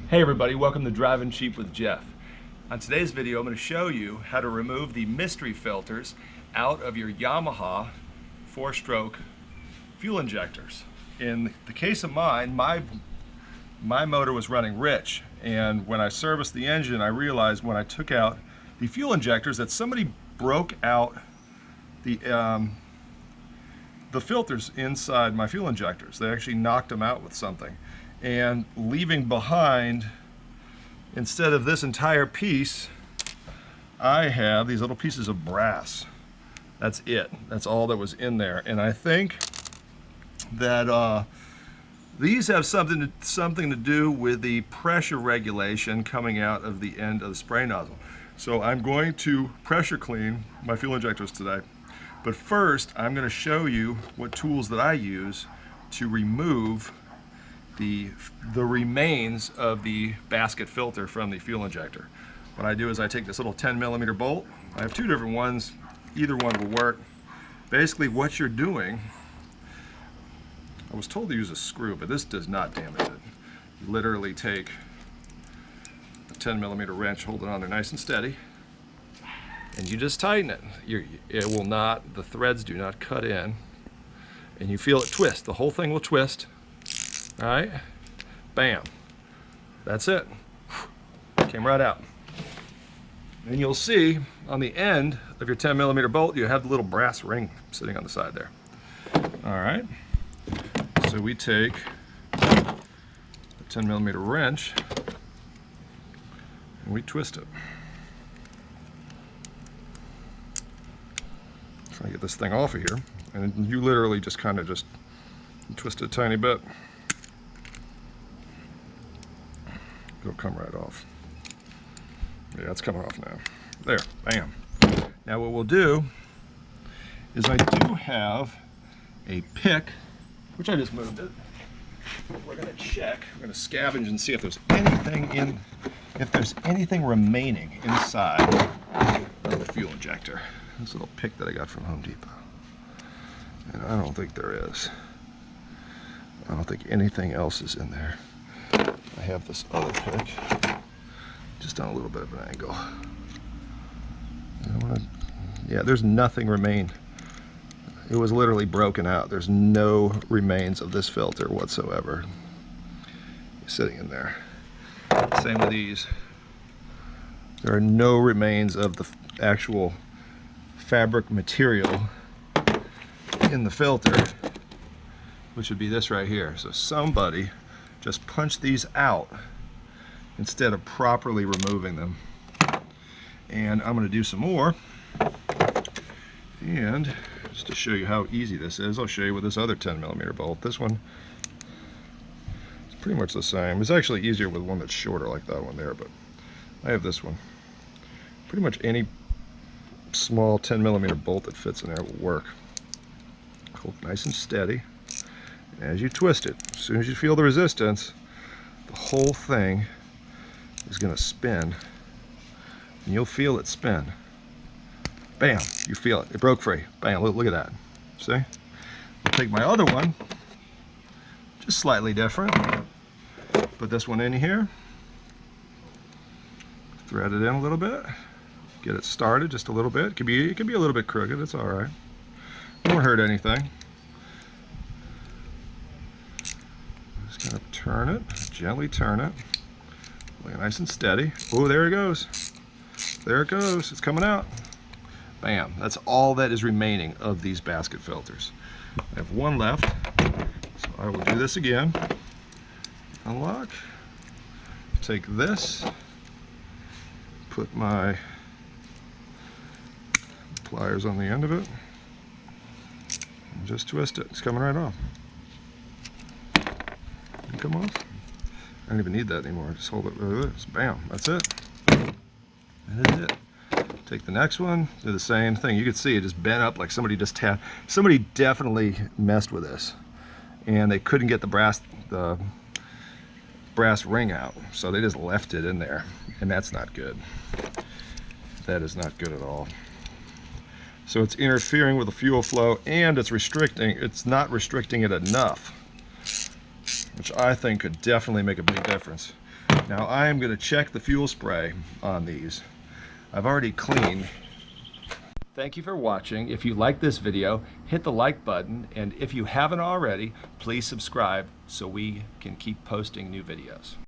Hey everybody, welcome to Driving Cheap with Jeff. On today's video, I'm going to show you how to remove the mystery filters out of your Yamaha 4-stroke fuel injectors. In the case of mine, my motor was running rich, and when I serviced the engine, I realized when I took out the fuel injectors that somebody broke out the filters inside my fuel injectors. They actually knocked them out with something. And leaving behind, instead of this entire piece, I have these little pieces of brass. That's it. That's all that was in there. And I think that these have something to do with the pressure regulation coming out of the end of the spray nozzle. So I'm going to pressure clean my fuel injectors today. But first, I'm going to show you what tools that I use to remove the remains of the basket filter from the fuel injector. What I do is I take this little 10mm bolt. I have two different ones. Either one will work. Basically what you're doing, I was told to use a screw, but this does not damage it. You literally take a 10mm wrench, hold it on there nice and steady, and you just tighten it. It will not, the threads do not cut in, and you feel it twist. The whole thing will twist. All right, bam, that's it. Came right out. And you'll see on the end of your 10mm bolt, you have the little brass ring sitting on the side there. All right, so we take a 10mm wrench and we twist it. Try to get this thing off of here, and you literally just kind of just twist it a tiny bit. It'll come right off. Yeah, it's coming off now. There, bam. Now what we'll do is I do have a pick, which I just moved it. We're gonna check, we're gonna scavenge and see if there's anything remaining inside of the fuel injector. This little pick that I got from Home Depot. And I don't think there is. I don't think anything else is in there. I have this other pick, just on a little bit of an angle. Yeah, there's nothing remained. It was literally broken out. There's no remains of this filter whatsoever sitting in there. Same with these. There are no remains of the actual fabric material in the filter, which would be this right here. So somebody just punch these out instead of properly removing them. And I'm going to do some more, and just to show you how easy this is, I'll show you with this other 10mm bolt. This one is pretty much the same. It's actually easier with one that's shorter like that one there, but I have this one. Pretty much any small 10mm bolt that fits in there will work. Hold nice and steady. As you twist it, as soon as you feel the resistance, the whole thing is going to spin, and you'll feel it spin. Bam, you feel it. It broke free. Bam, look at that. See? I'll take my other one, just slightly different. Put this one in here, thread it in a little bit, get it started just a little bit. It can be a little bit crooked. It's all right. It won't hurt anything. Just gonna turn it, gently turn it, nice and steady. Oh, there it goes. There it goes. It's coming out. Bam. That's all that is remaining of these basket filters. I have one left, so I will do this again. Unlock. Take this. Put my pliers on the end of it. And just twist it. It's coming right off. Come off. I don't even need that anymore. Just hold it like this. Bam. That's it. That is it. Take the next one. Do the same thing. You can see it just bent up like somebody definitely messed with this, and they couldn't get the brass ring out, so they just left it in there, and that's not good. That is not good at all. So it's interfering with the fuel flow, and it's not restricting it enough, which I think could definitely make a big difference. Now I am going to check the fuel spray on these. I've already cleaned. Thank you for watching. If you like this video, hit the like button, and if you haven't already, please subscribe so we can keep posting new videos.